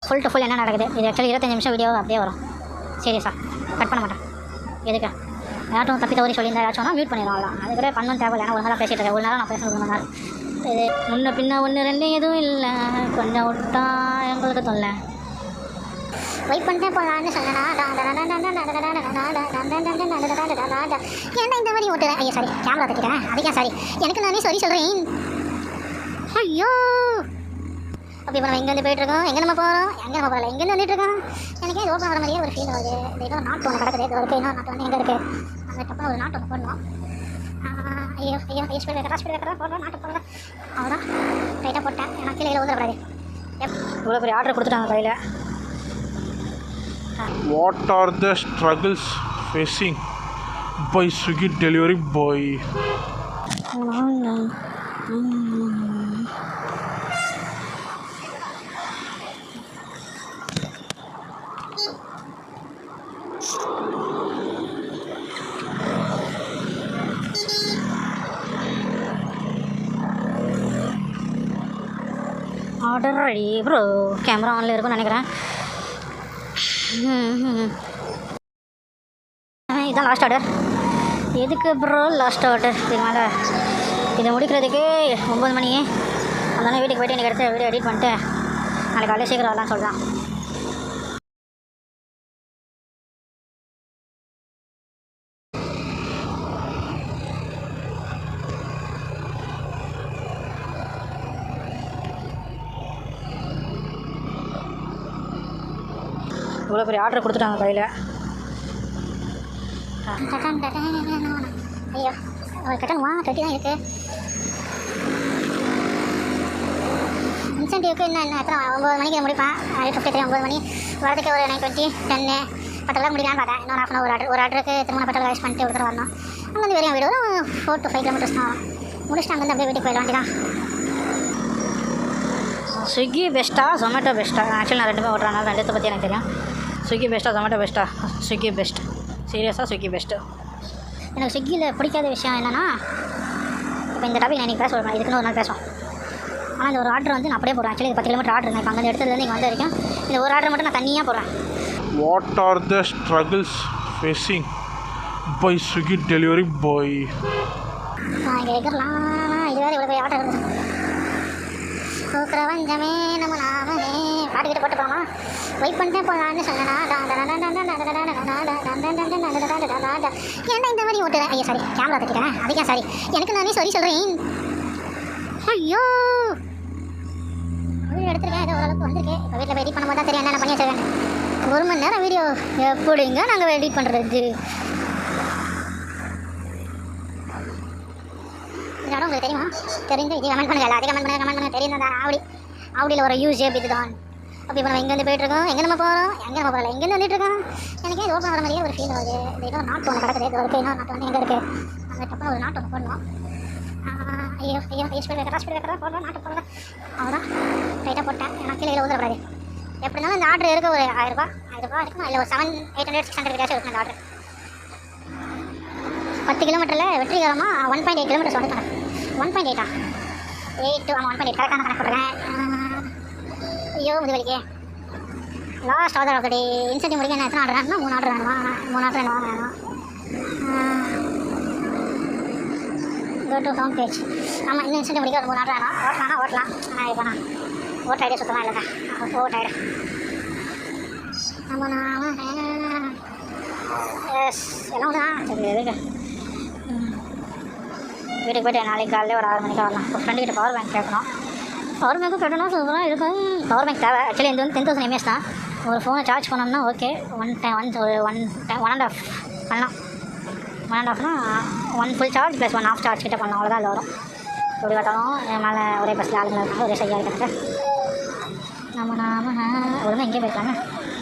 Full to full என்ன நடக்குது. இது ஆக்சுவலி 25 நிமிஷம் வீடியோ அப்படியே வரும். சீரியஸாக கட் பண்ண மாட்டேன். எதுக்கு யாரும் தப்பி தவறி சொல்லியிருந்தா ஏதாச்சும்னா மியூட் பண்ணிடுவாங்களா. அதுக்கு பண்ணணும் தேவை. ஏன்னா ஒரு நாளாக பேசிகிட்டு இருக்கேன். ஒரு நாளாக நான் பேசுகிறது 1 நாள். இது முன்ன பின்ன 1 2 எதுவும் இல்லை. கொஞ்சம் விட்டா எங்களுக்கு தொல்லை. வெயிட் பண்ணிட்டேன் போகலான்னு சொன்னா ஏன்னா இந்த மாதிரி ஓட்டுறேன். ஐயோ சாரி, கேமரா தட்டிக்கிறேன். அதுக்கே சாரி. எனக்கு நானே சாரி சொல்கிறேன். ஐயோ அப்படி இப்போ நம்ம எங்கேருந்து போயிட்டுருக்கோம், எங்கே நம்ம போகிறோம், எங்கே நம்ம போகல, எங்கேருந்து வந்துட்டுருக்கோம். எனக்கு இது ஓப்பன் வர மாதிரியே ஒரு ஃபீல் ஆகுது. ஏதோ நாட்டு ஒன்று கிடக்குது. இது வரைக்கும் இன்னொரு நாட்டு வந்து எங்கே இருக்குது. அந்த டப்புன்னு ஒரு நாட்டு ஒன்று போடணும். ஐயோ ஐயோ ஸ்பீட் வைக்கிறதா போடுறோம். நாட்டு போடுறேன். அவ்வளோதான் ரைட்டாக போட்டேன். ஏன்னா கீழே ஊதக்கூடாது. இவ்வளோ பெரிய ஆர்டர் கொடுத்துட்டாங்க கையில். What are the struggles facing by Swiggy delivery boy? Order ready bro. Camera ஆனில் இருக்கும்னு நினைக்கிறேன். இதுதான் லாஸ்ட் ஆர்டர். எதுக்கு ப்ரோ லாஸ்ட் ஆர்டர் தெரியுமால? இதை முடிக்கிறதுக்கு 9 மணி. அதனால் வீட்டுக்கு போய்ட்டு எனக்கு எடுத்து வீடியோ எடிட் பண்ணிட்டு நாளைக்கு காலையில் சீக்கிரம் வரலான்னு சொல்கிறான். இவ்வளோ பெரிய ஆர்டர் கொடுத்துட்டாங்க கையில். ஐயோ கட்டணுமா? 30 தான் இருக்குது. இன்சென்டிவ்க்கு இன்னும் எத்தனை 9 மணிக்கு முடிப்பேன். 8:53 9 மணி வரதுக்கு ஒரு 9:20 10 பட்டெல்லாம் முடிக்கலான்னு பார்த்தேன். இன்னும் ½ ஒரு ஆர்டருக்கு திரும்ப பட்டல் வேஸ்ட் பண்ணிட்டு எடுத்துகிட்டு வரணும். அங்கேருந்து வெறும் வீடு 4 to 5 கிலோமீட்டர்ஸ் தான். முடிச்சுட்டு அங்கேருந்து அப்படியே வீட்டுக்கு போயிட வேண்டியதான். ஸ்விக்கி பெஸ்ட்டா ஜொமேட்டோ பெஸ்ட்டா? ஆக்சுவலி நான் 2 ஓட்டுறதுனால 2 பற்றி எனக்கு தெரியும். ஸ்விக்கி பெஸ்ட்டா ஜொமேட்டோ பெஸ்ட்டா? Swiggy best. சீரியஸாக ஸ்விக்கி பெஸ்ட்டு. எனக்கு ஸ்விக்கியில் பிடிக்காத விஷயம் என்னென்னா, இப்போ இந்த டாபிக் நான் இன்றைக்கி பேச சொல்கிறேன். இதுக்குன்னு ஒரு நாள் பேசுவோம். ஆனால் இந்த ஒரு ஆர்டர் வந்து நான் அப்படியே போடுறேன். ஆக்சுவலி இது 10 கிலோமீட்டர் ஆர்டர். நான் இப்போ அங்கே எடுத்ததுலேருந்து இங்கே வந்து வரைக்கும் இந்த ஒரு ஆர்டர் மட்டும் நான் தனியாக போடுறேன். What are the struggles facing by Swiggy delivery boy? நான் இங்கே வைக்கலாம். இது வேறு இவ்வளோ போய் ஆர்டர் இருக்குது. பிரபஞ்சமே நம்ம நாமனே பாட்டுக்கிட்ட போட்டு போகலாமா? வெயிட் பண்ணிட்டேன் போகலான்னு சொன்னா ஏன்னா இந்த மாதிரி ஓட்டுறேன். ஐயோ சாரி, கேமரா தட்டிக்கிறேன். அதுக்கே சாரி. எனக்கு நானே சாரி சொல்கிறேன். ஐயோ வீடியோ எடுத்துருக்கேன். ஏதோ ஓரளவுக்கு வந்திருக்கேன். இப்போ வீட்டில் போய் எடிட் பண்ணும்போது தான் தெரியும் என்னென்ன பண்ணி வச்சுருக்கேன். 1 மணி நேரம் வீடியோ எப்படிங்க நாங்கள் எடிட் பண்ணுறது? இந்த இடம் உங்களுக்கு தெரியுமா? தெரிஞ்சு இது கமெண்ட் பண்ணுங்கள். எல்லாத்தையும் கமெண்ட் பண்ணுங்கள். தெரியும் தான் ஆவடியில் வர யூஜேப் இதுதான். அப்படி இப்போ நம்ம எங்கேருந்து போயிட்டுருக்கோம், எங்கே நம்ம போகிறோம், எங்கே நம்ம போகல, எங்கேருந்து வந்துட்டுருக்கோம். எனக்கு இது ஓப்பன் வர மாதிரியே ஒரு ஃபீல் ஆகுது. இது ஏதோ நாட்டு ஒன்று கிடக்குது. இது வரைக்கும் இன்னொரு நாட்டு வந்து எங்கே இருக்குது. அந்த டப்புன்னு ஒரு நாட்டு ஒன்று போடணும். ஐயோ ஸ்பீட் வைக்கிறதா போடுறோம். நாட்டு போடுறேன். அவ்வளோதான் ரைட்டாக போட்டேன். ஏன்னா கீழே ஊதக்கூடாது. எப்படினாலும் இந்த ஆர்டர் இருக்க ஒரு 1000 ரூபா இருக்குமா? இல்லை ஒரு 700 800 600 கிட்டாச்சும் இருக்கும் இந்த ஆர்டர். 10 கிலோமீட்டரில் வெற்றிகரமாக 1.8 கிலோமீட்டர்ஸ் வந்து 1.8 8 ஆமாம் 1.8 கரெக்டான கணக்கு போட்டுருக்கேன். ஐயோ முதுவலிக்கே. Last order of the day. Incentive முடிக்க என்ன எத்தனை ஆர்டர் வேணுமா? 3 ஆர்டர் வேணுமா? 3 ஆர்டர் வேணுமா? Go to home page. ஆமாம் இன்னும் இன்சென்டிவ் முடிக்க ஒரு 3 ஆர்டர் வேணும். ஓட்டலாம். ஆனால் இப்போ நான் ஓட்ட ஐடியா சுத்தமாக இல்லைங்க. ஓட்ட ஆமாம் நான் எஸ் எல்லாம் ஒன்று தான். சரி எதுக்கு வீட்டுக்கு போய்ட்டு நாளைக்கு காலையில் ஒரு 6 மணிக்கு வரலாம். இப்போ ஃப்ரெண்டுக்கிட்ட பவர் பேங்க் கேட்கணும். பவர் பேங்க்கும் கேட்டோம்னா சூப்பராக இருக்கும். பவர் பேங்க் தேவை. ஆக்சுவலி இது வந்து 10,000 mAh தான். ஒரு ஃபோனை சார்ஜ் பண்ணோம்னா ஓகே. ஒன் அண்ட் ஆஃப் பண்ணலாம். 1.5னா 1 full charge plus 1 half charge கிட்ட பண்ணலாம். அவ்வளோதான். அதில் வரும். எப்படி காட்டாலும் என் மேலே ஒரே பஸ்ஸில் ஆளுங்க இருக்காங்க. ஒரே சரியாக இருக்கிறது. நம்ம ஒழுங்காக எங்கேயே போயிருக்காங்க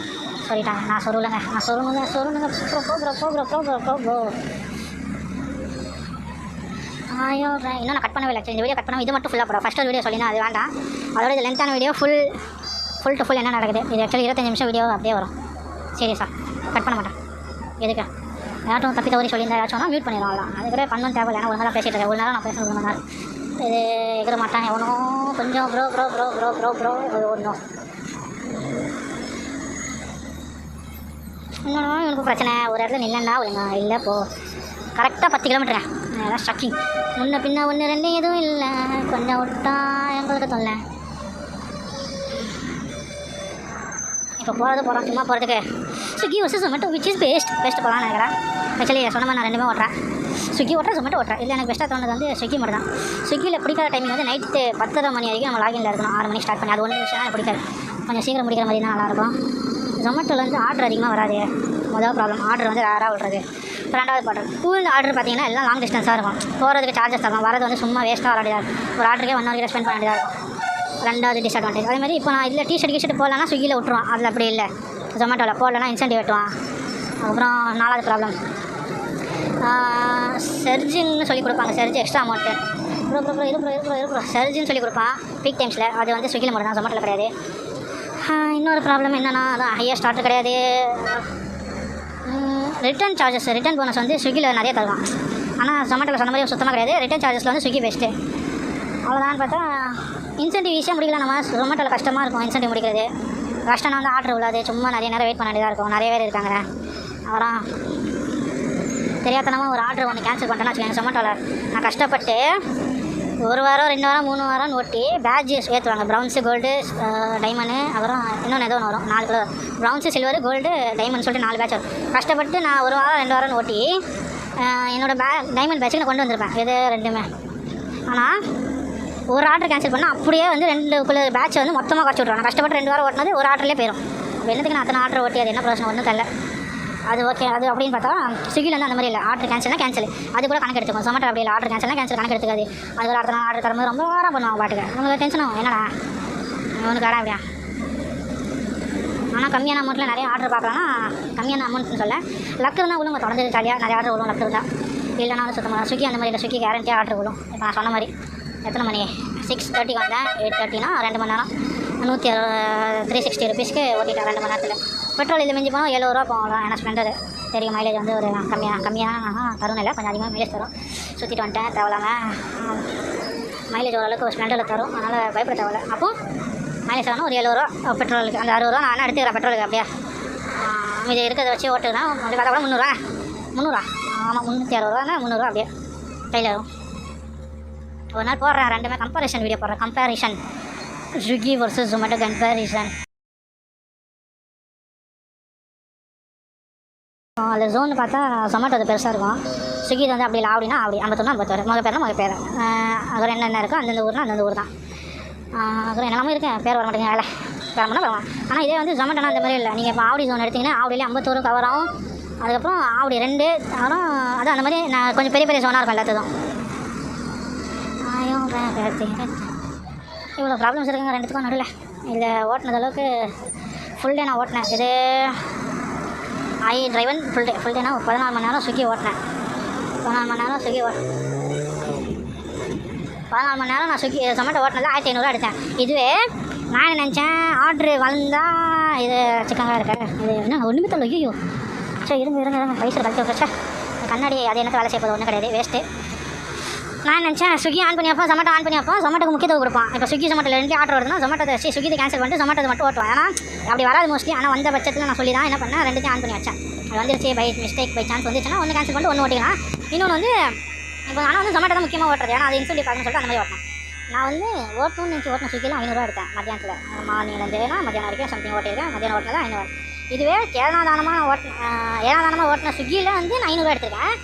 சொல்லிட்டாங்க. நான் சொல்லலைங்க. சொல்லணுங்க ப்ரோ. ஐயோ இன்னும் நான் கட் பண்ணவே இல்லை. இந்த வீடியோ கட் பண்ண இது மட்டும் ஃபுல்லாக போடும். ஃபஸ்ட்டு வீடியோ சொல்லினா அது வேண்டாம். அதோட இது லென்த்தான வீடியோ ஃபுல் டு ஃபுல் என்ன நடக்குது. இது ஆக்சுவலி 25 நிமிஷம் வீடியோ அப்படியே வரும். சீரியஸாக கட் பண்ண மாட்டேன். எதுக்கு யாரும் தப்பி தவறி சொல்லியிருந்தா ஏதாச்சும்னா மியூட் பண்ணிடுவாங்களாம். அதுக்கு பண்ணணும் தேவை. ஏன்னா ஒரு நாளாக பேசிகிட்டு இருக்கேன். ஒரு நேரம் நான் பேசுகிறது 1 நாள். இது எகிற மாட்டான் எவனோ கொஞ்சம் ப்ரோ ஒன்றும் ரொம்ப பிரச்சனை. ஒரு இடத்துல நில்லண்டா ஒழுங்கா இல்லை போ. கரெக்டாக 10 கிலோமீட்டர். அதான் ஸ்ட்ரக்கிங். முன்ன பின்ன 1 2 எதுவும் இல்லை. கொஞ்சம் விட்டா எங்களுக்கு தொல்லை. இப்போ போகிறோம் சும்மா போகிறதுக்கு. Swiggy versus Zomato which is best போகலான்னு நினைக்கிறேன். ஆக்சுவலி சொன்ன மாதிரி நான் 2மே ஓட்டுறேன். ஸ்விக்கி ஓட்டுறேன், ஜொமேட்டோ ஓட்டுறேன். இல்லை எனக்கு பெஸ்ட்டாக தோணுது வந்து ஸ்விக்கி மட்டும் தான். ஸ்விக்கியில் பிடிக்காத டைமிங் வந்து நைட்டு 10:30 மணி வரைக்கும் நம்ம லாகின்ல இருக்கணும். 6 மணிக்கு ஸ்டார்ட் பண்ணி அது ஒன்று விஷயம் எனக்கு பிடிக்காது. கொஞ்சம் சீக்கிரம் முடிக்கிற மாதிரி தான் நல்லாயிருக்கும். ஜொமேட்டோவில் வந்து ஆர்டர் அதிகமாக வராது. முதல் ப்ராப்ளம் ஆர்டர் வந்து ரேராக விடுறது. இப்போ 2வது ப்ராப்ளம் ஸ்கூல் ஆர்டர் பார்த்தீங்கன்னா எல்லாம் லாங் டிஸ்டன்ஸாக இருக்கும். போகிறதுக்கு சார்ஜஸ் தரும். வரது வந்து சும்மா வேஸ்ட்டாக வர வேண்டியதாக இருக்கும். ஒரு ஆர்டருக்கே 1 hour ஸ்பெண்ட் பண்ண வேண்டியதாக இருக்கும். 2வது டிஸ்அட்வான்டேஜ். அதேமாதிரி இப்போ நான் இதில் டிஷர்ட் போடலன்னா ஸ்விக்கியில் விட்டுருவான். அதில் அப்படி இல்லை. ஜொமேட்டோவில் போடலன்னா இன்சென்டிவ் வெட்டுவான். அப்புறம் 4வது ப்ராப்ளம் சர்ஜின்னு சொல்லி கொடுப்பாங்க. சர்ஜ் எக்ஸ்ட்ரா அமௌண்ட்டு ப்ரோ சர்ஜின்னு சொல்லி கொடுப்பான் பீக் டைம்ஸில். அது வந்து ஸ்விக்கியில் மட்டும் தான், ஜொமேட்டோவில் கிடையாது. இன்னொரு ப்ராப்ளம் என்னென்னா அதான் ஹையர் ஸ்டார்ட் கிடையாது. ரிட்டர்ன் சார்ஜஸ் ரிட்டர்ன் போனஸ் வந்து ஸ்விக்கியில் நிறைய தருவான். ஆனால் ஜொமேட்டோவில் சொன்ன மாதிரி சுத்தமாக கிடையாது. ரிட்டர்ன் சார்ஜஸில் வந்து ஸ்விக்கி பெஸ்ட்டு. அவ்வளோதான் பார்த்தா இன்சென்டிவ் ஈஸியாக முடிக்கலாம். நம்ம ஜொமேட்டோவில் கஷ்டமாக இருக்கும் இன்சென்டிவ் முடிக்கிறது. கஷ்டம்னா வந்து ஆர்டர் உள்ளது சும்மா நிறைய நேரம் வெயிட் பண்ண வேண்டியதாக இருக்கும். நிறைய பேர் இருக்காங்க. அப்புறம் தெரியாதனமாக ஒரு ஆர்டர் ஒன்று கேன்சல் பண்ணிட்டேன்னு வச்சுக்கோங்க. ஜொமேட்டோவில் நான் கஷ்டப்பட்டு 1 வாரம் 2 வாரம் 3 வாரம்னு ஓட்டி பேட்ஜ் ஏற்றுவாங்க. ப்ரௌன்ஸு கோல்டு டைமண்டு அப்புறம் இன்னொன்று ஏதோ ஒன்று வரும். 4 கலர் ப்ரௌன்ஸு சில்வர் கோல்டு டைமண்ட் சொல்லிட்டு 4 பேட்ச் வரும். கஷ்டப்பட்டு நான் 1 வாரம் 2 வாரம்னு ஓட்டி என்னோடய டைமண்ட் பேட்சுக்கு நான் கொண்டு வந்திருப்பேன். இது 2மே. ஆனால் ஒரு ஆர்டர் கேன்சல் பண்ணால் அப்படியே வந்து 2 பேட்ச் வந்து மொத்தமாக குறைச்சி விட்ருவாங்க. கஷ்டப்பட்டு 2 வாரம் ஓட்டினது ஒரு ஆர்டர்லேயே போயிடும். அப்போ என்னத்துக்கு நான் அத்தனை ஆர்டர் ஓட்டி அது என்ன பிரச்சனை ஒன்றும் தெரியல. அது ஓகே அது அப்படின்னு பார்த்தா ஸ்விக்கியில் வந்து அந்த மாதிரி இல்லை. ஆர்டர் கேன்சல்னா கேன்சல் அது கூட கணக்கு எடுத்துக்கும். ஜொமேட்டோ அப்படி இல்லை. ஆர்டர் கேன்சல்னா கேன்சல் கணக்கு எடுத்துக்காது. அது ஒரு அடுத்த நாள் ஆர்டர் தரும்போது ரொம்ப வாரம் பண்ணுவாங்க பாட்டுக்கு. உங்களுக்கு டென்ஷன் ஆகும். என்னடா ஒன்று கடை அப்படியா. ஆனால் கம்மியான அமௌண்ட்டில் நிறைய ஆர்டர் பார்க்கலாம்னா கம்மியான அமௌண்ட்னு சொல்ல லக்கு இருந்தால் விழுங்க. தொடர்ந்து ஜாலியாக நிறைய ஆர்டர் விழும். லக்கு இருந்தால் இல்லைனா சுத்தமாக ஸ்விக்கி அந்த மாதிரி இல்லை. ஸ்விக்கி கேரண்டியாக ஆர்டர் விழும். இப்போ நான் சொன்ன மாதிரி எத்தனை மணி 6:30 வந்தேன். 8:30னா 2 மணி நேரம் 360 ரூபீஸ்க்கு ஓட்டிட்டேன் 2 மணி நேரத்தில். பெட்ரோல் இது மிஞ்சி போனால் 7 ரூபா போகலாம். ஏன்னா ஸ்ப்ளெண்டர் தெரியும். மைலேஜ் வந்து ஒரு கம்மியாக தரும். இல்லை கொஞ்சம் அதிகமாக மைலேஜ் தரும். சுற்றிட்டு வந்துட்டேன் தேவையில்லாமல். மைலேஜ் ஓரளவுக்கு ஒரு ஸ்ப்ளெண்டரில் தரும். அதனால் பயப்பட தேவையில்ல. அப்போ மைலேஜ் ஆனால் ஒரு 7 ரூபா பெட்ரோலுக்கு. அந்த 60 ரூபா நான் எடுத்துக்கிறேன் பெட்ரோலுக்கு. அப்படியே இது இருக்கிறத வச்சு ஓட்டுக்கிறேன். அப்படி பார்த்தா கூட 300 ஆமாம் 360 ரூபா 300 ரூபா அப்படியே கையில் வரும். ஒரு நாள் போடுறேன் 2மே கம்பேரிஷன் வீடியோ போடுறேன். Comparison Swiggy versus Zomato comparison. அதில் ஜோன் பார்த்தா ஜொமேட்டோ அது பெருசாக இருக்கும். ஸ்விக்கி வந்து அப்படி இல்லை. அப்படின்னா அப்படி 51 52 மொதல் பேர் அப்புறம் என்னென்ன இருக்கோ அந்தந்த ஊர்னா அந்தந்த ஊர் தான். அப்புறம் எல்லாமே இருக்கேன் பேர் வர மாட்டேங்க. வேலை பேர் பண்ணால் போகலாம். ஆனால் இதே வந்து ஜொமேட்டோனா அந்த மாதிரி இல்லை. நீங்கள் இப்போ ஆவடி ஜோன் எடுத்திங்கன்னா ஆவடியிலே 51 கவர் ஆகும். அதுக்கப்புறம் ஆவடி 2 அப்புறம் அது அந்த மாதிரி நான் கொஞ்சம் பெரிய பெரிய ஜோனாக இருக்கும் எல்லாத்துக்கும். இவ்வளோ ப்ராப்ளம்ஸ் இருக்குங்க 2த்துக்கும் நடுவில். இதில் ஓட்டினது அளவுக்கு ஃபுல் டே நான் ஓட்டினேன். இது டிரைவன் ஃபுல் டேனா 14 மணி நேரம் ஸ்விக்கி ஓட்டினேன். 14 மணி நேரம் ஸ்விக்கி 14 மணி நேரம் நான் ஸ்விக்கி ஜொமேட்டோ ஓட்டினது 1500 எடுத்தேன். இதுவே நான் என்ன நினச்சேன் ஆர்டரு வந்தால் இது சிக்கனாக இருக்கேன். இது என்ன ஒன்றுமே தெரியல. ஐயோ சரி இருங்க வயசில் கழிச்சு வச்சா கண்ணாடி அது எனக்கு வேலை செய்யப்போது ஒன்றும் கிடையாது வேஸ்ட்டு. நான் நினச்சேன் ஸ்விக்கி ஆன் பண்ணி வைப்போம் ஜொமேட்டோ ஆன் பண்ணி வைப்போம். ஜொமேட்டோக்கு முக்கியத்துவம் கொடுப்பான். இப்போ ஸ்விக்கி ஜொமேட்டோவில் 2 ஆர்டர் வருதுன்னா ஜொமேட்டோ ஸ்விக்கி கேன்சல் பண்ணிட்டு ஜொமேட்டோ மட்டும் ஓட்டுவான். ஏன்னா அப்படி வராது மோஸ்ட்லி. ஆனால் வந்த பட்சத்தில் நான் சொல்லி தான் என்ன பண்ணேன் 2த்தையும் ஆன் பண்ணி வச்சேன். அது வந்துருச்சு பை மிஸ்டேக் பை சான்ஸ் வந்துச்சுன்னா ஒன்று கேன்சல் பண்ணிட்டு 1 ஓட்டிக்கலாம். இன்னொன்று வந்து இப்போ ஆனால் வந்து ஜொமேட்டோ தான் முக்கியமாக ஓட்டுறது. ஏன்னா அது இன்சென்டிவ் பார்க்கணும்னு சொல்லிட்டு அந்த மாதிரி ஓட்டினேன். நான் வந்து ஓட்டணும்னு நினச்சி ஓட்டின ஸ்விக்கியில் 500 ரூபா எடுத்தேன் மத்தியானத்தில். மார்னிங்லேருந்துனா மத்தியானம் வரைக்கும் சம்திங் ஓட்டியிருக்கேன். மத்தியானம் ஓட்டினது 500. இதுவே ஏனாதானமாக ஓட்டின ஸ்விக்கியில் வந்து நான் 500 எடுத்திருக்கேன்.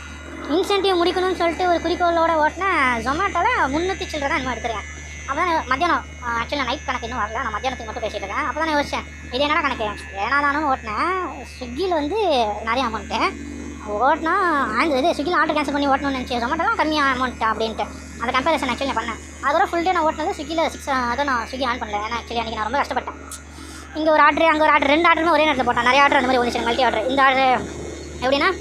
இன்சென்டிவ் முடிக்கணும்னு சொல்லிட்டு ஒரு குறிக்கோளோட ஓட்டின ஜொமேட்டோவில் 300 சில்லரை தான் இன்னும் எடுத்துருக்கேன். அப்போ தான் மத்தியானம் ஆக்சுவலாக நைட் கணக்கு இன்னும் வரல. நான் மத்தியானத்துக்கு மட்டும் பேசிகிட்டு இருக்கேன். அப்போ தான் நான் யோசிச்சேன் இது என்னடா கணக்கு. ஏனாதானு ஓட்டினேன் ஸ்விக்கியில் வந்து நிறைய அமௌண்ட்டு ஓட்டினா இது ஸ்விக்கியில் ஆர்டர் கேன்சல் பண்ணி ஓட்டணும்னு நினச்சி ஜொமேட்டோலாம் கம்மியாக அமௌண்ட்டு அப்படின்ட்டு அந்த கம்பேரிசன் ஆக்சுவலி நான் பண்ணேன். அதோட ஃபுல் டே நான் ஓட்டினது ஸ்விக்கியில் 6 அதை நான் ஸ்விக்கி ஆன் பண்ணல. ஏன்னா ஆக்சுவலி அன்றைக்கி நான் ரொம்ப கஷ்டப்பட்டேன். இங்கே ஒரு ஆர்டர் அங்கே ஒரு ஆர்டர் 2 ஆர்டருமே ஒரே நேரத்தில் போட்டேன். நிறைய ஆர்டர் அந்த மாதிரி ஒன்று மல்டி ஆர்டர். இந்த ஆர்டர் எப்படின்னா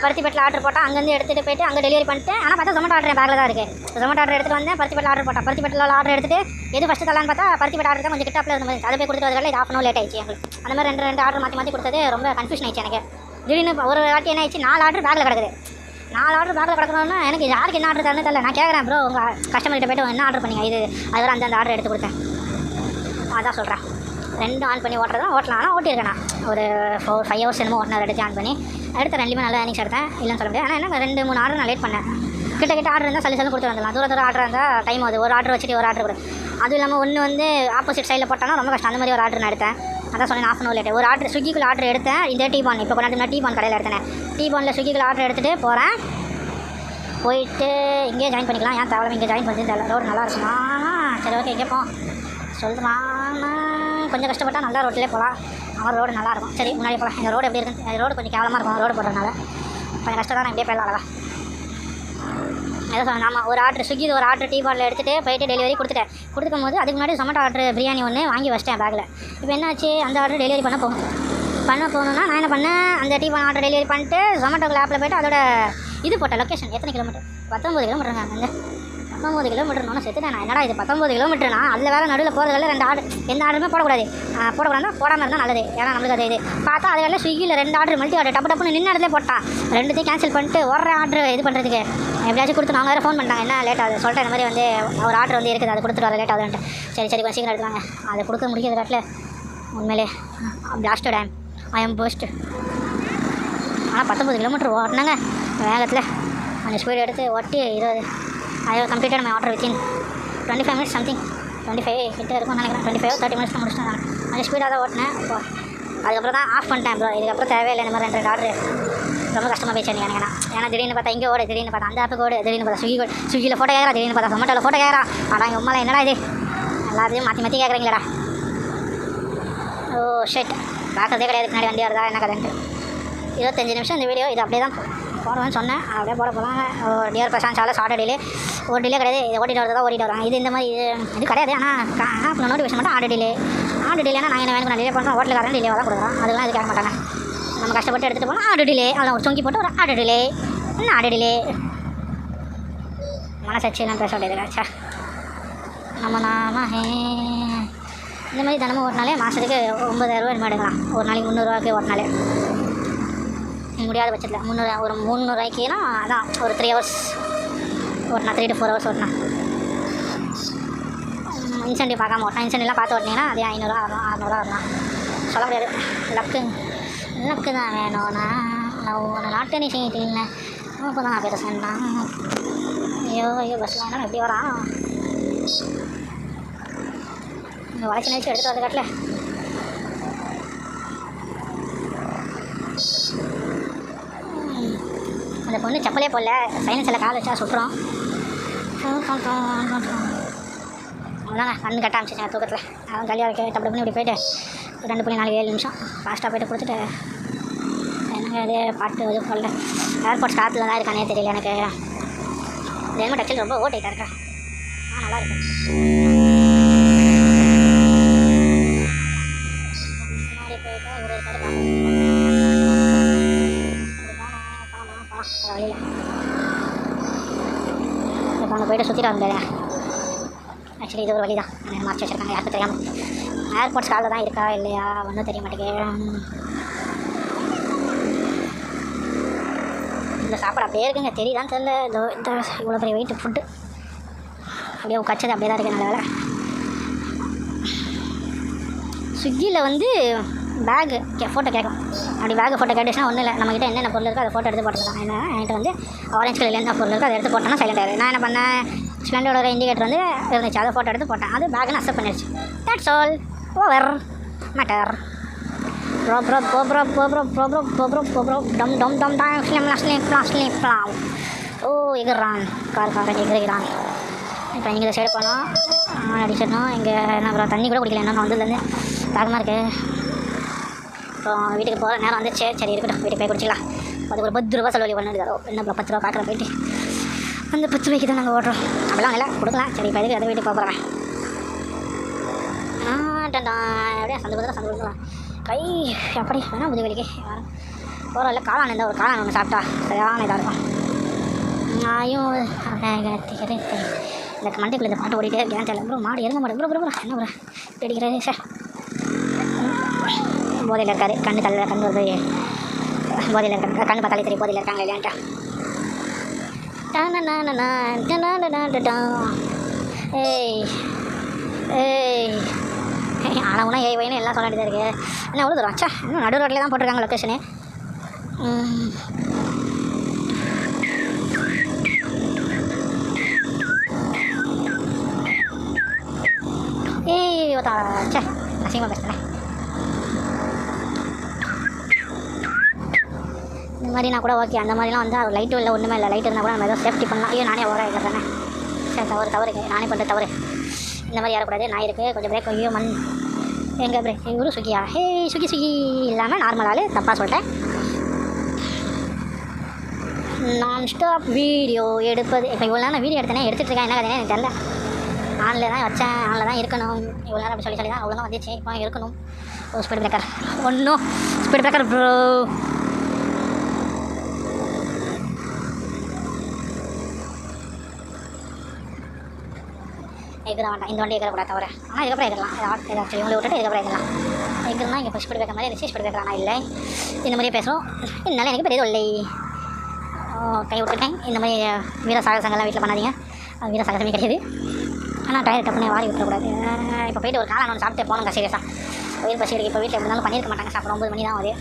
பருத்திப்பேட்டில் ஆர்டர் போட்டால் அங்கேருந்து எடுத்துகிட்டு போய்ட்டு அங்கே டெலிவரி பண்ணிட்டு. ஆனால் பார்த்தா ஜொமேட்டோ ஆர்டர் பேக்கில் தான் இருக்குது. ஜொமேட்டோ ஆர்டர் எடுத்துகிட்டு வந்தேன். பருத்திப்பேட்டில் ஆர்டர் போட்டேன். பருத்திப்பேட்டில் ஆர்டர் எடுத்துட்டு எது ஃபஸ்ட்டு தரலான்னு பார்த்தா பருத்திப்பேட்டை ஆர்டர் தான் கொஞ்சம் கிட்டாப்பில் இருந்த மாதிரி. அதை போய் கொடுத்துட்டு வரதுல இது 1/2 hour லேட் ஆயிடுச்சு எங்களுக்கு. அந்த மாதிரி 2 ஆர்டர் மாற்றி கொடுத்தது ரொம்ப கன்ஃபியூஷன் ஆயிடுச்சு எனக்கு. திடீர்னு ஒரு வாட்டி என்ன ஆயிடுச்சு 4 ஆர்டர் பேக்கில் கிடக்குது. 4 ஆர்டர் பேக்கில் கிடக்கணும்னா எனக்கு யாருக்கு என்ன ஆர்டர் தரணும் தெரியல. நான் கேட்குறேன் ப்ரோ உங்கள் கஸ்டமர்கிட்ட போய்ட்டு என்ன ஆர்டர் பண்ணீங்க இது அது வரை அந்த ஆர்டர் எடுத்து கொடுத்தேன். அதான் சொல்கிறேன் ரெண்டும் ஆன் பண்ணி ஓட்டுறதும் ஓட்டலாம். ஆனால் ஓட்டியிருக்கேன் நான் ஒரு 4-5 ஹவர்ஸ் என்னமோ ஓட்டினது எடுத்து ஆன் பண்ணி எடுத்த ரெண்டுமே நல்லா ஏர்னிங்ஸ் எடுத்தேன், இல்லைன்னு சொல்ல முடியாது. ஆனால் என்ன 2-3 ஆர்டர் நான் லேட் பண்ணேன். கிட்ட ஆர்டர் இருந்தால் சல்லு கொடுத்து வந்துடலாம். தூர ஆர்டர் இருந்தால் டைம் ஆகுது. ஒரு ஆர்டர் வச்சுட்டு ஒரு ஆர்டர் கொடு. அதுவும் இல்லாமல் ஒன்று வந்து ஆப்போசிட் சைடில் போட்டாலும் ரொம்ப கஷ்டம். அந்த மாதிரி ஒரு ஆர்டர் நான் எடுத்தேன். அதான் சொன்னேன் ½ லேட்டு. ஒரு ஆர்டர் ஸ்விக்கிக்குள்ள ஆர்டர் எடுத்தேன். இந்த டீபான் இப்போ கொண்டாந்து டீபான் கடையில் எடுத்தேன். டீபானில் ஸ்விக்கிக்குள்ள ஆர்டர் எடுத்துகிட்டு போகிறேன். போயிட்டு இங்கேயே ஜாயின் பண்ணிக்கலாம். ஏன் தேவை இங்கே ஜாயின் பண்ணி தெரியல. ரோடு நல்லா இருக்குமா? சரி ஓகே இங்கே சொல்கிறான். கொஞ்சம் கஷ்டப்பட்டால் நல்லா ரோட்டிலே போகலாம். அவன் ரோடு நல்லாயிருக்கும். சரி முன்னாடி போகலாம். இந்த ரோடு எப்படி இருக்குது? இந்த ரோடு கொஞ்சம் கேவலமாக இருக்கும். ரோடு போடுறதுனால கொஞ்சம் கஷ்டம் தான். இப்படியே போயிடலாம். அழகா எதை சொன்னேன்? ஆமாம், ஒரு ஆர்டர் ஸ்விக்கி ஒரு ஆர்டர் டீபானில் எடுத்துகிட்டு போயிட்டு டெலிவரி கொடுக்கும் போது அதுக்கு முன்னாடி ஜொமேட்டோ ஆர்டர் பிரியாணி ஒன்று வாங்கி வச்சிட்டேன் பேக்கில். இப்போ என்னாச்சு, அந்த ஆர்டர் டெலிவரி பண்ண போகணுன்னா நான் என்ன பண்ணேன், அந்த டீபான் ஆர்டர் டெலிவரி பண்ணிட்டு ஜொமேட்டோக்கு ஆப்பில் போய்ட்டு அதோட இது போட்டேன். லொக்கேஷன் எத்தனை கிலோமீட்டர்? 19 கிலோமீட்டருங்க. அங்கே 19 கிலோமீட்டர்னு செத்துட்டேன் நான். என்னடா இது 19 கிலோமீட்டர்னா அதில் வேறு நடுவில் போகிறதுல 2 ஆர்டர், எந்த ஆர்டருமே போடக்கூடாது போடாமல் இருந்தால் நல்லது. ஏன்னா நம்மளுக்கு அது இது பார்த்தா அது வேலை ஸ்விக்கியில் 2 ஆர்டர் மல்டி ஆர்டர் டப்புன்னு நின்று இடத்துல போட்டான். 2த்தையும் கேன்சல் பண்ணிட்டு ஒரு ஆர்டர் இது பண்ணுறதுக்கு எப்படியாச்சும் கொடுத்து அவங்க வேறு ஃபோன் பண்ணிட்டாங்க. என்ன லேட் ஆகுது சொல்லிட்டு இந்த மாதிரி வந்து ஒரு ஆர்டர் வந்து இருக்குது, அதை கொடுத்துட்டு வர லேட் ஆகுதுன்ட்டு. சரி கொஞ்சம் சீக்கிரம் எடுத்துவாங்க. அதை கொடுக்க முடியாது காட்டில் உண்மையிலே பிளாஸ்டட் ஐ எம் போஸ்ட். ஆனால் 19 கிலோமீட்டர் ஓட்டினாங்க வேகத்தில். அந்த ஸ்பீடு எடுத்து ஓட்டி 20 I completed my order within 25 minutes something. 25 கிட்ட இருக்கும்னு நினைக்கிறேன். 25-30 மினிட்ஸ் முடிச்சுட்டேன் நான். அந்த ஸ்பீடாக தான் ஓட்டினேன். இப்போ அதுக்கப்புறம் தான் ஆஃப் பண்ணிட்டேன் ப்ரோ. இதுக்கப்புறம் தேவையில்லை இந்த மாதிரி 2 ஆர்டர். ரொம்ப கஷ்டமாக போயிடுச்சு எனக்கு. ஏன்னா திடீர்னு பார்த்தா இங்கே ஓடு, திடீர்னு பார்த்தா அந்த ஆப்புக்கு ஓடு, திடீர்னு பார்த்தா ஸ்விக்கியில் ஃபோட்டோ கேட்குறா, திடீர்னு பார்த்தா ஜொமேட்டோவில் ஃபோட்டோ கேட்குறா. ஆனால் எங்கள் உமாவில் என்னடா இது எல்லாத்தையும் மாற்றி கேட்குறீங்களா? ஓ ஷெட் பார்க்கறதே கிடையாது பின்னாடி வண்டி வருதா என்ன கதைன்ட்டு. 25 நிமிஷம் இந்த வீடியோ. இது அப்படியே தான் போடுவேன்னு சொன்னேன். அப்படியே போகலாம். டியர் பிரசாந்த் சாலை ஷார்ட் டிலே, ஒரு டிலே கிடையாது. இது ஓட்டிட்டு வரது தான் ஓட்டிட்டு வராங்க. இது இந்த மாதிரி இது கிடையாது. ஆனால் நோட்டிஃபிகேஷன் மட்டும் ஆர்டர் டிலேனா நான் என்ன வேணும் நான் டிலே பண்ணுறோம். ஹோட்டலுக்காரன் டிலேவாக தான் கொடுக்குறோம். அதெல்லாம் இது கேட்க மாட்டாங்க. நம்ம கஷ்டப்பட்டு எடுத்துகிட்டு போனால் ஆர்டர் டிலே, அதெல்லாம் ஒரு தொங்கி போட்டு ஒரு ஆர்டர் டிலே. என்ன ஆர்டர் டிலே மனசாட்சி நான் பேச வேண்டியது. நம்ம இந்த மாதிரி தினமும் ஓட்டினாலே மாதத்துக்கு 9,000 ரூபா எடுக்கலாம். ஒரு நாளைக்கு 300 ஓட்டினாலே முடியாத பட்சத்தில் 300 ஒரு 300 ரூபாய்க்குனா அதான் ஒரு 3 ஹவர்ஸ் ஓட்டினா 3 to 4 ஹவர்ஸ் ஓட்டினா. இன்சென்டிவ் பார்க்காம ஓட்டினா, இன்சென்டிவ்லாம் பார்த்து ஓட்டினீங்கன்னா அதே 500 வரலாம் 600 வரலாம். சொல்ல முடியாது. லக்கு தான் வேணும்னா நான் நாட்டு நீ செய்யிட்டீங்க இப்போ தான் நான் பேச சொன்னான். ஐயோ பஸ்ஸில் என்ன எப்படி வரான் இந்த வளர்ச்சி நினைச்சு எடுத்துகிட்டு வந்து காட்டில். அந்த பொண்ணு செப்பலே போடல, சைனஸில் கால் வச்சா சுட்டுறோம். அதாங்க கண்ணு கட்ட ஆரம்பிச்சிச்சேன் தூக்கத்தில். அவன் கல்யாணம் இருக்க டப்பு பண்ணி இப்படி போய்ட்டு 2.47 நிமிஷம் ஃபாஸ்ட்டாக போய்ட்டு கொடுத்துட்டு எனக்கு அதே பாட்டு இது போடல. ஏர்போர்ட் ஸ்டாப்பில் தான் இருக்கானே தெரியல எனக்கு. ஹெல்மெட் ஆக்சுவலி ரொம்ப ஓட்டிகிட்டா இருக்கேன். நல்லா இருக்கு. முன்னாடி போயிட்டு இவர் இருக்காரு வழியில். இப்போ அங்கே போய்ட்டு சுற்றிட்டு வந்தேன். ஆக்சுவலி இது ஒரு வழி தான் மறைச்சி வச்சுருக்காங்க யாருக்கும் தெரியாமல். ஏர்போர்ட்ஸ் காலில் தான் இருக்கா இல்லையா ஒன்றும் தெரிய மாட்டேங்குது. இந்த சாப்பாடு அப்படியே இருக்குங்க, தெரியுதான்னு தெரியல. இந்த இவ்வளோ பெரிய வெயிட் ஃபுட்டு அப்படியே கச்சது அப்படியே தான் இருக்குது. நல்ல வேலை ஸ்விக்கியில் வந்து பேகு ஃபோட்டோ கேட்கும். அப்படி பேகு ஃபோட்டோ கேட்டுச்சுன்னா ஒன்றும் இல்லை, நம்மகிட்ட என்னென்ன பொருள் இருக்கோ அதை ஃபோட்டோ எடுத்து போட்டுக்கலாம். என்ன என்கிட்ட வந்து ஆரஞ்சு கலரில் என்ன பொருள் இருக்கோ அதை எடுத்து போட்டோன்னா சைலண்ட் ஆகுது. நான் என்ன பண்ணேன், ஸ்ப்ளெண்டரோட இண்டிகேட்டர் வந்து இருந்துச்சு, அதை ஃபோட்டோ எடுத்து போட்டேன். அது பேக்குன்னு அக்செப்ட் பண்ணிடுச்சு. That's all over matter. ஓ எகிறான் காரன் எகிறான். இப்போ இங்கே இந்த சைடு போனோம் அடிச்சிடணும். இங்கே என்ன அப்புறம் தண்ணி கூட குடிக்கல, என்ன வந்ததுலேருந்து தாகமாக இருக்குது. அப்புறம் வீட்டுக்கு போகிற நேரம் வந்துச்சு. சரி இருக்கட்டும், வீட்டுக்கு போய் குடிச்சிக்கலாம். அதுக்கு ஒரு 10 ரூபா செலவழி பண்ணிடுறாரோ என்ன 10 ரூபா பார்க்குற போயிட்டு அந்த 10 ரூபாய்க்கு தான் நாங்கள் ஓடுறோம். அப்படிலாம் இல்லை கொடுக்கலாம். சரி இப்போ எதுக்கு அதை வீட்டுக்கு போகிறேன். எப்படியா சந்து கொடுக்கலாம் கை அப்படி வேணா முதுவலிக்கு போகிற இல்லை. காளான் இருந்தால் ஒரு காளான் ஒன்று சாப்பிட்டா சரியான இதாக இருக்கும். நாயும் இந்த மண்டைக்குள்ள இந்த பாட்டு ஓடிட்டே இருக்கேன் தெரியல. ப்ரோ மாடு எருங்க மாடு ப்ரோ என்ன ப்ரோ அடிக்கிறாரு சார். போதையில் இருக்காரு, கண்ணு தள்ள கண்ணு வருது. போதையில் இருக்காங்க, கண்ணு பார்த்தாலே தெரியும் போதையில் இருக்காங்க இல்லையான்ட்டா. ஏய் ஏய் ஆனால் ஒன்றும் ஏன்னு எல்லாம் சொல்ல வேண்டியதாக இருக்குது. என்ன எவ்வளோ தூரம் ஆச்சா? இன்னும் நடு ரோட்டில் தான் போட்டிருக்காங்க லொக்கேஷனு. சே அசிங்கமாக பேசுகிறேன். இந்த மாதிரினா கூட ஓகே. அந்த மாதிரிலாம் வந்து லைட்டும் இல்லை ஒன்றுமே இல்லை. லைட் இருந்தால் கூட நம்ம ஏதோ சேஃப்டி பண்ணலாம். ஐயோ நானே ஓவராக இருக்கிறேன். சரி தவறு நானே பண்ணுற தவறு. இந்த மாதிரி ஏறக்கூடாது. நான் இருக்குது கொஞ்சம் பிரேக். ஐயோ மண் எங்கே பிரேக்? இவரு சுகியா? ஹே சுகி இல்லாமல் நார்மலால் தப்பாக சொல்லிட்டேன். நான் ஸ்டாப் வீடியோ எடுப்பது. இப்போ இவ்வளோ நேரம் வீடியோ எடுத்தேனே எடுத்துகிட்ருக்கேன். என்ன கதைனே எனக்கு தெரியல. ஆனில் தான் வச்சேன். ஆனில் தான் இருக்கணும். இவ்வளோ நேரம் அப்படி சொல்லி தான் அவ்வளோ தான் வந்துச்சு. இப்போ இருக்கணும். ஓ ஸ்பீட் பிரேக்கர். ஒன்றும் ஸ்பீட் பிரேக்கர் ப்ரோ. எகிற வேண்டாம். இந்த வண்டி எகிறக்கூடாது தவிர. ஆனால் இதுக்கப்புறம் எகிரலாம். ஏதாச்சும் இவங்களை விட்டுட்டு இதுக்கப்புறம் எகிரலாம். எகிறனா இங்கே ஸ்பீட் பிரேக்கர் மாதிரி இருந்துச்சு. ஸ்பீட் பிரேக்கர் ஆனால் இல்லை. இந்த மாதிரியே பேசுகிறோம். இதனால எனக்கு பெரிய இல்லை. கை விட்டுட்டேன். இந்த மாதிரி வீர சாகசங்கள்லாம் வீட்டில் பண்ணாதீங்க. அது வீர சாகசமே கிடையாது. ஆனால் டயர் டப்புனே வாரி விட்டுறக்கூடாது. இப்போ போய்ட்டு ஒரு காளான் ஒன்று சாப்பிட்டே போகணுங்க சீரியஸாக. வயிறு பசி எடுக்கு. இப்போ வீட்டில் எப்படி இருந்தாலும் பண்ணியிருக்க மாட்டாங்க. சாப்பிட 9 மணி தான் ஆகுது.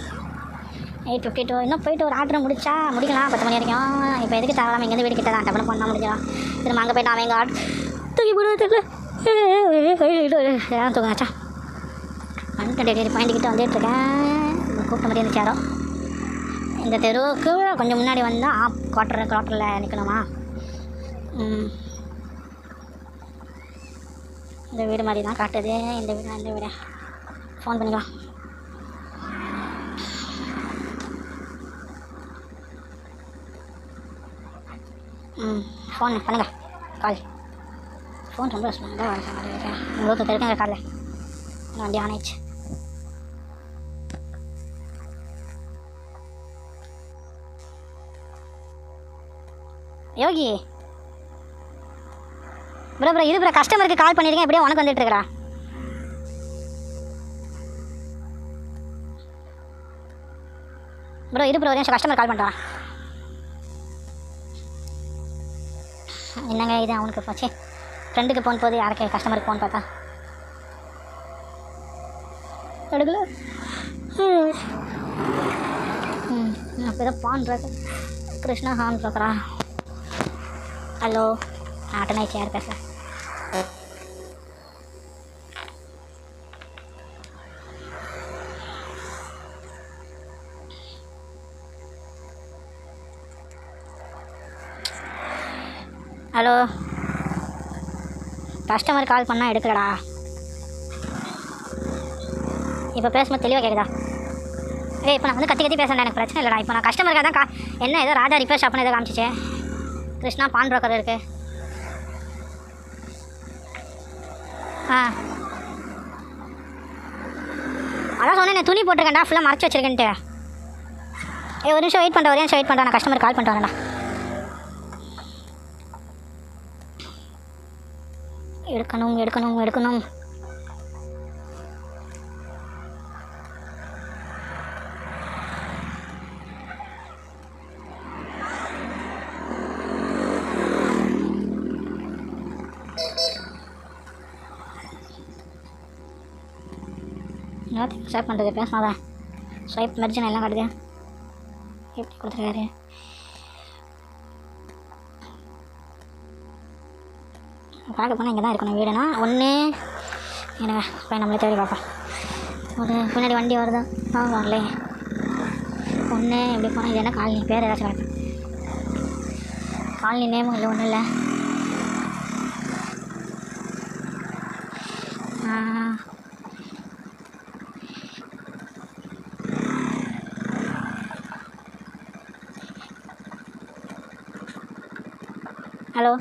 8:52. இன்னும் போய்ட்டு ஒரு ஆர்டர் முடிக்கலாம் 10 மணி வரைக்கும். இப்போ எதுக்கு தேவையில்லாமல் இங்கேருந்து வீடு கிட்ட தான் டப்புனு பண்ணால் முடிஞ்சிடும். திரும்ப அங்கே போய்ட்டு அவன் எங்கள் தூக்கி போடுறது ஏதாவது தூங்குங்கச்சா. டெலிவரி பாயிண்ட்கிட்ட வந்துட்டுருக்கேன். கூப்பிட்ட மாதிரி இருந்துச்சு யாரோ. இந்த தெருவுக்கு கொஞ்சம் முன்னாடி வந்தால் குவார்ட்டரில் நிற்கணுமா? இந்த வீடு மாதிரி தான் காட்டுது. இந்த வீடு ஃபோன் பண்ணிக்கலாம். ஃபோன் பண்ணுங்கள். கால் ஃபோன் ரொம்ப ஸ்மெண்டாக வர மாதிரி இருக்கேன். உங்களுக்கு தெரியுங்க காலில் வண்டி ஆன் ஆயிடுச்சு. யோகி ப்ரோ இது ப்ரோ கஸ்டமருக்கு கால் பண்ணியிருக்கேன். எப்படியோ உனக்கு வந்துட்டுருக்கா. ப்ரோ இது ப்ரோ ஒரு நிமிஷம் கஸ்டமர் கால் பண்ணுறான். என்னங்க இது அவனுக்கு போச்சு. ஃப்ரெண்டுக்கு ஃபோன் போகுது. யாருக்கு கஸ்டமருக்கு ஃபோன் பார்த்தா எடுக்கல. அப்போ ஏதோ பான் ப்ரோக்கர் கிருஷ்ணா ஹான் ப்ரோக்கரா? ஹலோ அட்டன் ஆயிடுச்சு. யார் பேசுகிறேன்? ஹலோ கஸ்டமர் கால் பண்ணால் எடுக்கலடா. இப்போ பேசும்போது தெளிவாக கேட்குதா? இப்போ நான் வந்து கத்தி பேசுகிறேன். எனக்கு பிரச்சனை இல்லைடா. இப்போ நான் கஸ்டமருக்காக தான் என்ன ஏதோ ராஜா ரிப்பேர் ஷாப்னு ஏதோ காமிச்சிச்சு. கிருஷ்ணா பான் ப்ரோக்கர் இருக்குது. அதான் சொன்னேன் நான் துணி போட்டிருக்கேன்டா. ஃபுல்லாக மறைச்சி வச்சிருக்கேன்ட்டு. ஒரு நிமிஷம் வெயிட் பண்ணுறேன். நான் கஸ்டமர் கால் பண்ணிட்டு வரேன்டா. எடுக்கணும். எல்லாத்தையும் ஸ்வைப் பண்ணுறது பேசினாதான் ஸ்வைப் மெர்ஜன் எல்லாம் காட்டுது. எப்படி கொடுத்துருக்காரு? பார்க்க போனால் இங்கே தான் இருக்கணும் வீடுனா ஒன்று. எனக்கு இப்போ நம்மளே தேடி பார்ப்போம். ஒரு பின்னாடி வண்டி வருதா? வரல. ஒன்று எப்படி போனால் இது என்ன காலனி பேர் ஏதாச்சும் கிடக்கு. காலனி நேமும் இல்லை ஒன்றும் இல்லை. ஹலோ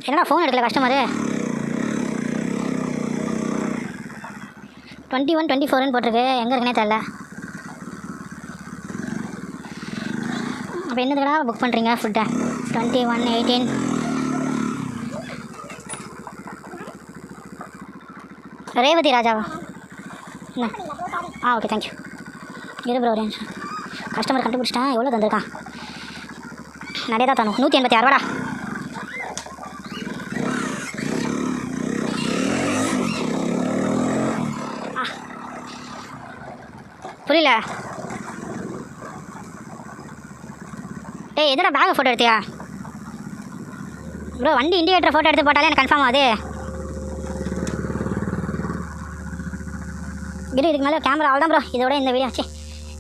என்னடா ஃபோன் எடுக்கல கஸ்டமரு? 21 24ன்னு போட்டிருக்கு. எங்கே இருக்குன்னே தெரில. அப்போ என்னதுக்கடா புக் பண்ணுறீங்க ஃபுட்டை? 21 18 ரேவதி ராஜாவா? என்ன? Okay thank you. இரு ப்ரோ ஒரு நிமிஷம். கஸ்டமர் கண்டுபிடிச்சிட்டேன். எவ்வளோ தந்திருக்கான்? நிறைய தான் தரணும். 186 ரூபாடா. புரியல. டேய் எதோட பேக் ஃபோட்டோ எடுத்தியா ப்ரோ? வண்டி இண்டிகேட்டர் ஃபோட்டோ எடுத்து போட்டாலே எனக்கு கன்ஃபார்ம் ஆகுது. இதுக்கு மேலே கேமரா அவ்வளோதான் ப்ரோ. இதோட இந்த வீடியோ ஆச்சு,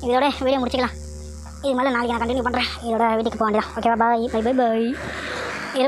இதோட வீடியோ முடிச்சிக்கலாம். இது மேலே நாளைக்கு நான் கண்டினியூ பண்ணுறேன். இதோட வீட்டுக்கு போக வேண்டியதான். ஓகேவா? Bye bye bye bye.